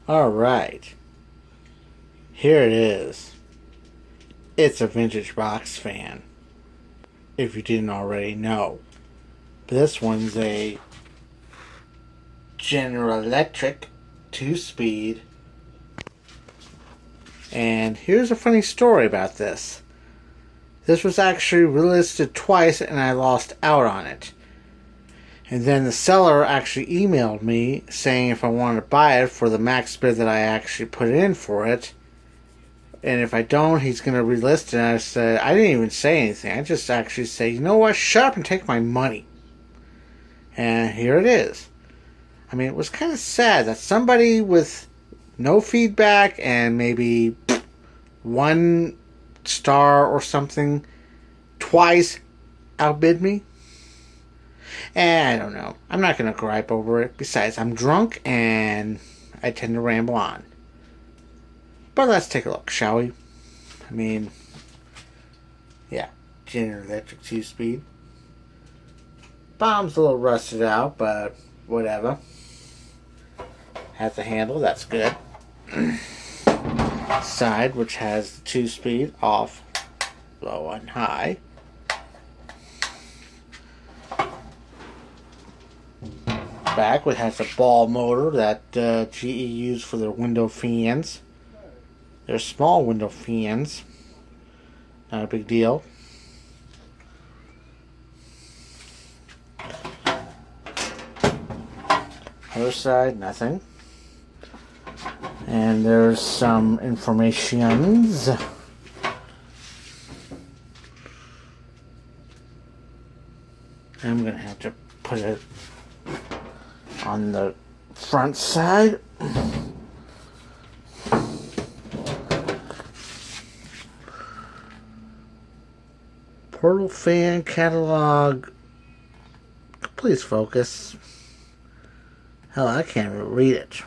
Alright, here it is. It's a vintage box fan, if you didn't already know. But this one's a General Electric 2-speed. And here's a funny story about this. This was actually relisted twice and I lost out on it. And then the seller actually emailed me saying if I wanted to buy it for the max bid that I actually put in for it. And if I don't, he's going to relist it. And I said, I didn't even say anything. I just actually say, you know what, shut up and take my money. And here it is. I mean, it was kind of sad that somebody with no feedback and maybe 1 star or something twice outbid me. And I don't know. I'm not going to gripe over it. Besides, I'm drunk and I tend to ramble on. But let's take a look, shall we? I mean, yeah. General Electric 2-speed. Bomb's a little rusted out, but whatever. Has the handle, that's good. Side, which has the 2-speed off, low and high. Back, which has a ball motor that GE used for their window fans. They're small window fans. Not a big deal. Other side, nothing. And there's some informations. I'm going to have to put it on the front side. Portal fan catalog. Please focus. Hell, I can't even read it.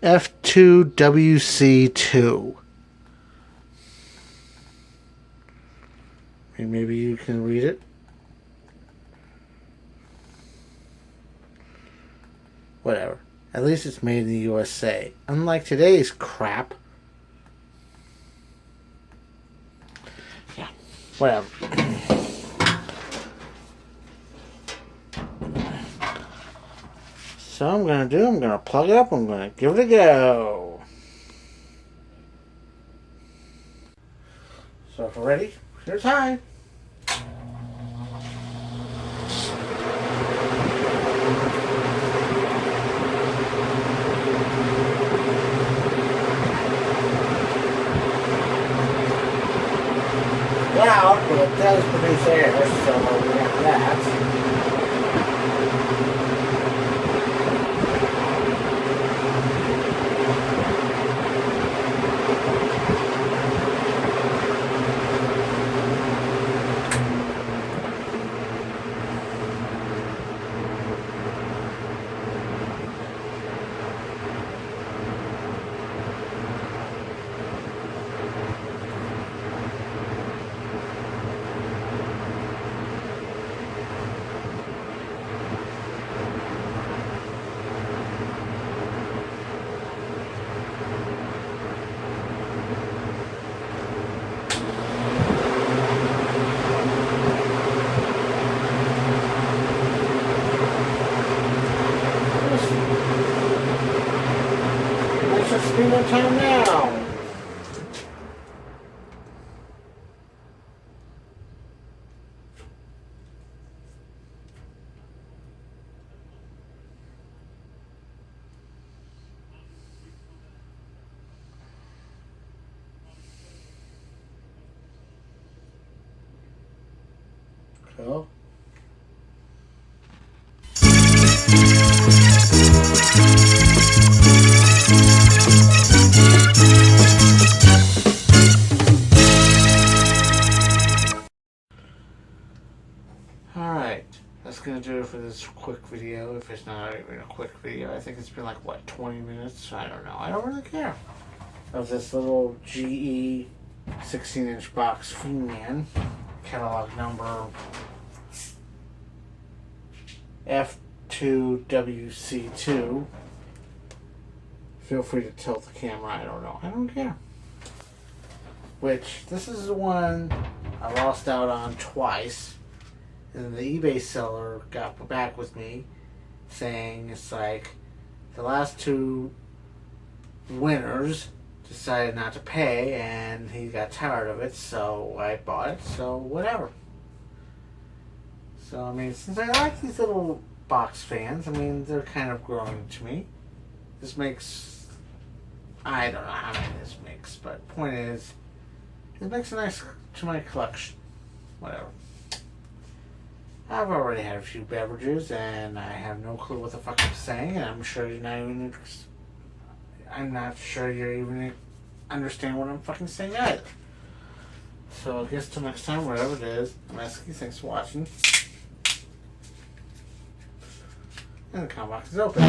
F2WC2. Maybe you can read it. Whatever. At least it's made in the USA. Unlike today's crap. Yeah. Whatever. So I'm going to plug it up. I'm going to give it a go. So if we're ready, here's high. Loud, but it does produce air, so we have that. Let's spin the time now. Cool. Alright, that's going to do it for this quick video. If it's not even a quick video, I think it's been like, what, 20 minutes? I don't know. I don't really care. Of this little GE 16-inch box fan, catalog number F2WC2. Feel free to tilt the camera, I don't know. I don't care. Which, this is the one I lost out on twice. And the eBay seller got back with me saying it's like the last two winners decided not to pay and he got tired of it, so I bought it, so whatever. So I mean, since I like these little box fans, I mean, they're kind of growing to me. This makes, I don't know how many this makes, but point is, it makes a nice to my collection. Whatever. I've already had a few beverages and I have no clue what the fuck I'm saying, and I'm sure you're not even, I'm not sure you're even understand what I'm fucking saying either. So I guess till next time, whatever it is, I'm Eskie, thanks for watching. And the comment box is open.